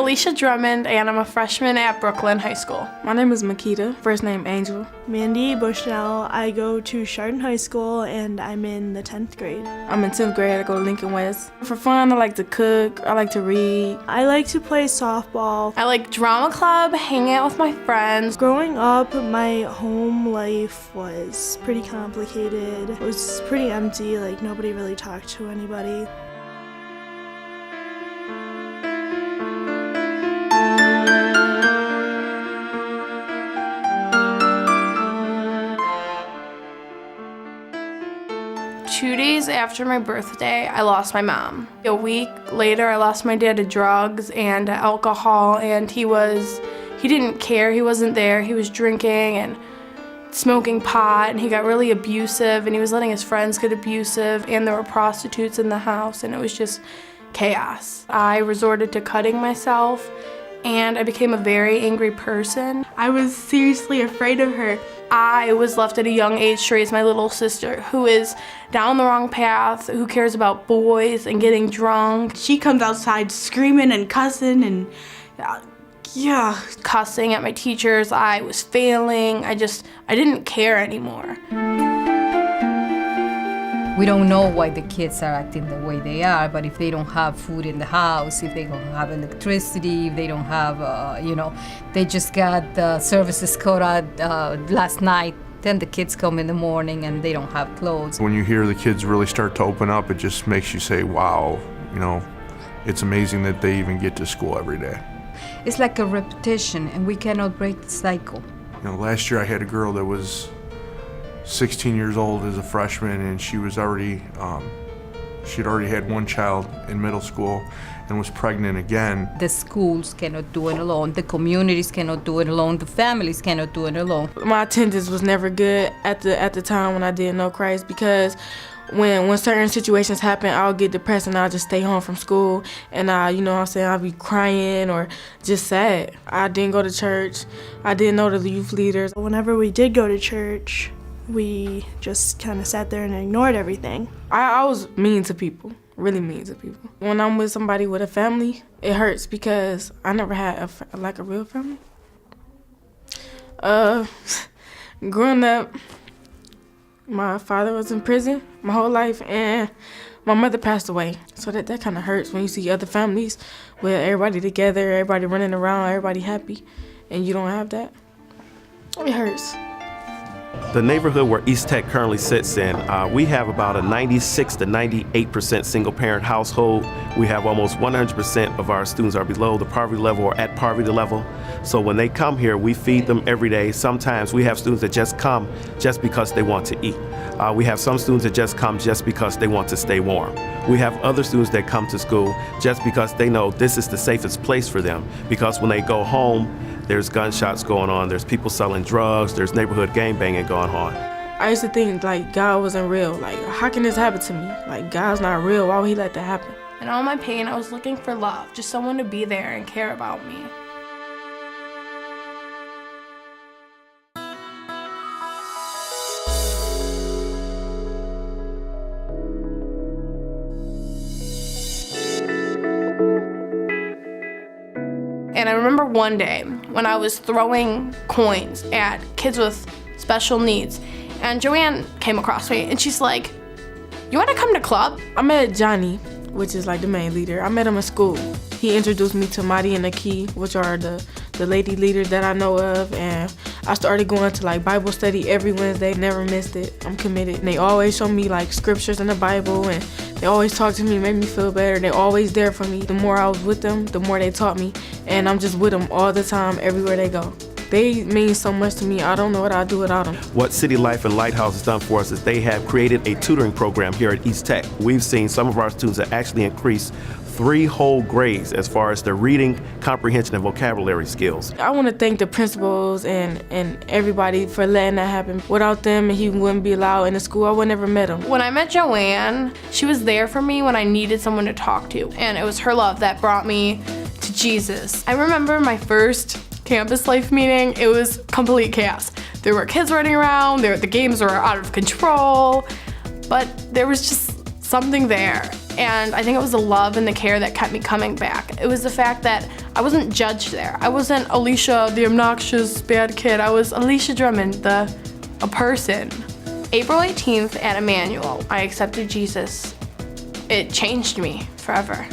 Alicia Drummond, and I'm a freshman at Brooklyn High School. My name is Makita, first name Angel. Mandy Bushnell. I go to Chardon High School and I'm in the 10th grade. I'm in 10th grade, I go to Lincoln West. For fun, I like to cook, I like to read. I like to play softball. I like drama club, hang out with my friends. Growing up, my home life was pretty complicated. It was pretty empty, like nobody really talked to anybody. Two days after my birthday, I lost my mom. A week later, I lost my dad to drugs and to alcohol, and he didn't care, he wasn't there. He was drinking and smoking pot, and he got really abusive, and he was letting his friends get abusive, and there were prostitutes in the house, and it was just chaos. I resorted to cutting myself, and I became a very angry person. I was seriously afraid of her. I was left at a young age to raise my little sister, who is down the wrong path, who cares about boys and getting drunk. She comes outside screaming and cussing and cussing at my teachers. I was failing. I didn't care anymore. We don't know why the kids are acting the way they are, but if they don't have food in the house, if they don't have electricity, if they don't have, they just got the services cut out last night, then the kids come in the morning and they don't have clothes. When you hear the kids really start to open up, it just makes you say, wow, it's amazing that they even get to school every day. It's like a repetition, and we cannot break the cycle. Last year I had a girl that was 16 years old as a freshman, and she was already, she'd already had one child in middle school and was pregnant again. The schools cannot do it alone, the communities cannot do it alone, the families cannot do it alone. My attendance was never good at the time when I didn't know Christ, because when certain situations happen, I'll get depressed and I'll just stay home from school, and I'll be crying or just sad. I didn't go to church. I didn't know the youth leaders. Whenever we did go to church, we just kind of sat there and ignored everything. I was mean to people, really mean to people. When I'm with somebody with a family, it hurts because I never had a real family. Growing up, my father was in prison my whole life, and my mother passed away. So that kind of hurts when you see other families with everybody together, everybody running around, everybody happy, and you don't have that. It hurts. The neighborhood where East Tech currently sits in, we have about a 96 to 98% single-parent household. We have almost 100% of our students are below the poverty level or at poverty level. So when they come here, we feed them every day. Sometimes we have students that just come just because they want to eat. We have some students that just come just because they want to stay warm. We have other students that come to school just because they know this is the safest place for them, because when they go home, there's gunshots going on, there's people selling drugs, there's neighborhood gangbanging going on. I used to think God wasn't real. How can this happen to me? God's not real. Why would he let that happen? In all my pain, I was looking for love, just someone to be there and care about me. And I remember one day when I was throwing coins at kids with special needs, and Joanne came across me and she's like, "You want to come to club?" I met Johnny, which is the main leader. I met him in school. He introduced me to Madi and Aki, which are the lady leaders that I know of, and I started going to Bible study every Wednesday, never missed it. I'm committed. And they always show me scriptures in the Bible, and they always talk to me, make me feel better. They're always there for me. The more I was with them, the more they taught me, and I'm just with them all the time, everywhere they go. They mean so much to me. I don't know what I'd do without them. What City Life and Lighthouse has done for us is they have created a tutoring program here at East Tech. We've seen some of our students that actually increase 3 whole grades as far as their reading, comprehension, and vocabulary skills. I want to thank the principals and everybody for letting that happen. Without them, he wouldn't be allowed in the school. I would never met him. When I met Joanne, she was there for me when I needed someone to talk to, and it was her love that brought me to Jesus. I remember my first campus life meeting. It was complete chaos. There were kids running around, the games were out of control, but there was just something there. And I think it was the love and the care that kept me coming back. It was the fact that I wasn't judged there. I wasn't Alicia, the obnoxious bad kid. I was Alicia Drummond, a person. April 18th at Emmanuel, I accepted Jesus. It changed me forever.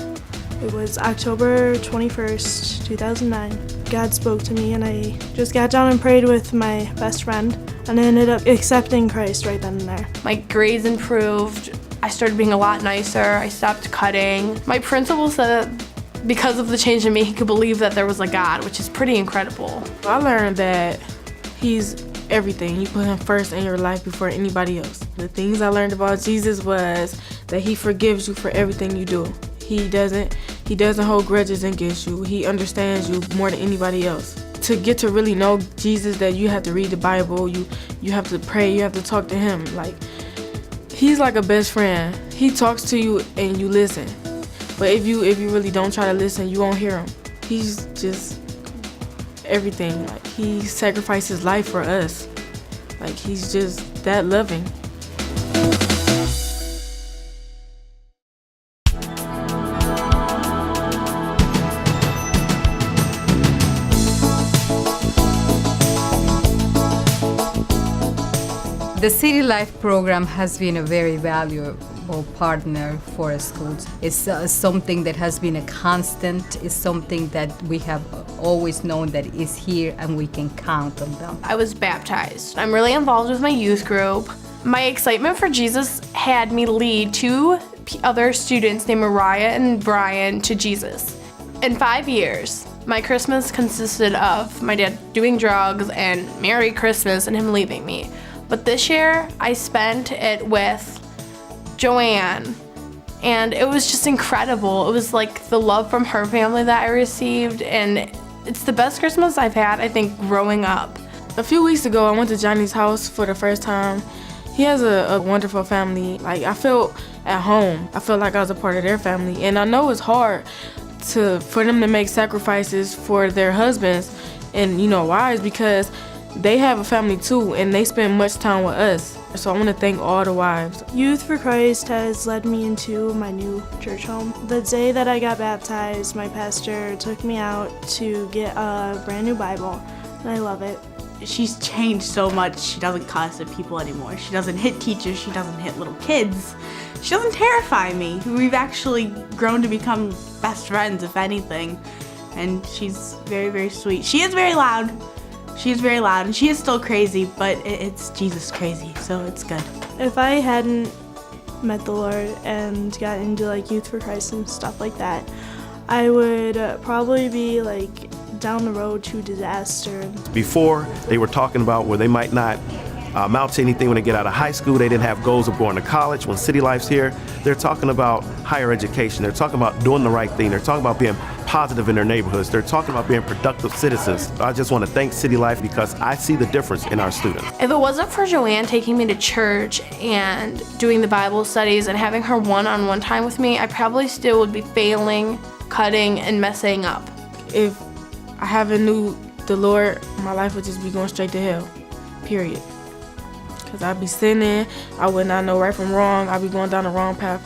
It was October 21st, 2009. God spoke to me and I just got down and prayed with my best friend and I ended up accepting Christ right then and there. My grades improved. I started being a lot nicer. I stopped cutting. My principal said that because of the change in me, he could believe that there was a God, which is pretty incredible. I learned that he's everything. You put him first in your life before anybody else. The things I learned about Jesus was that he forgives you for everything you do. He doesn't hold grudges against you. He understands you more than anybody else. To get to really know Jesus, that you have to read the Bible, you have to pray, you have to talk to him. Like, he's like a best friend. He talks to you and you listen. But if you really don't try to listen, you won't hear him. He's just everything. Like, he sacrificed his life for us. Like, he's just that loving. The City Life program has been a very valuable partner for our schools. It's something that has been a constant. It's something that we have always known that is here and we can count on them. I was baptized. I'm really involved with my youth group. My excitement for Jesus had me lead two other students named Mariah and Brian to Jesus. In 5 years, my Christmas consisted of my dad doing drugs and Merry Christmas and him leaving me. But this year, I spent it with Joanne, and it was just incredible. It was like the love from her family that I received, and it's the best Christmas I've had, I think, growing up. A few weeks ago, I went to Johnny's house for the first time. He has a wonderful family. Like, I felt at home. I felt like I was a part of their family, and I know it's hard for them to make sacrifices for their husbands and, wives, because they have a family too, and they spend much time with us. So I want to thank all the wives. Youth for Christ has led me into my new church home. The day that I got baptized, my pastor took me out to get a brand new Bible, and I love it. She's changed so much. She doesn't cuss at people anymore. She doesn't hit teachers. She doesn't hit little kids. She doesn't terrify me. We've actually grown to become best friends, if anything. And she's very, very sweet. She is very loud. She is very loud, and she is still crazy, but it's Jesus crazy, so it's good. If I hadn't met the Lord and got into like Youth for Christ and stuff like that, I would probably be like down the road to disaster. Before, they were talking about where they might not amount to anything when they get out of high school. They didn't have goals of going to college. When City Life's here, they're talking about higher education. They're talking about doing the right thing. They're talking about being positive in their neighborhoods. They're talking about being productive citizens. I just want to thank City Life because I see the difference in our students. If it wasn't for Joanne taking me to church and doing the Bible studies and having her one-on-one time with me, I probably still would be failing, cutting, and messing up. If I haven't knew the Lord, my life would just be going straight to hell, period. Because I'd be sinning, I would not know right from wrong, I'd be going down the wrong path.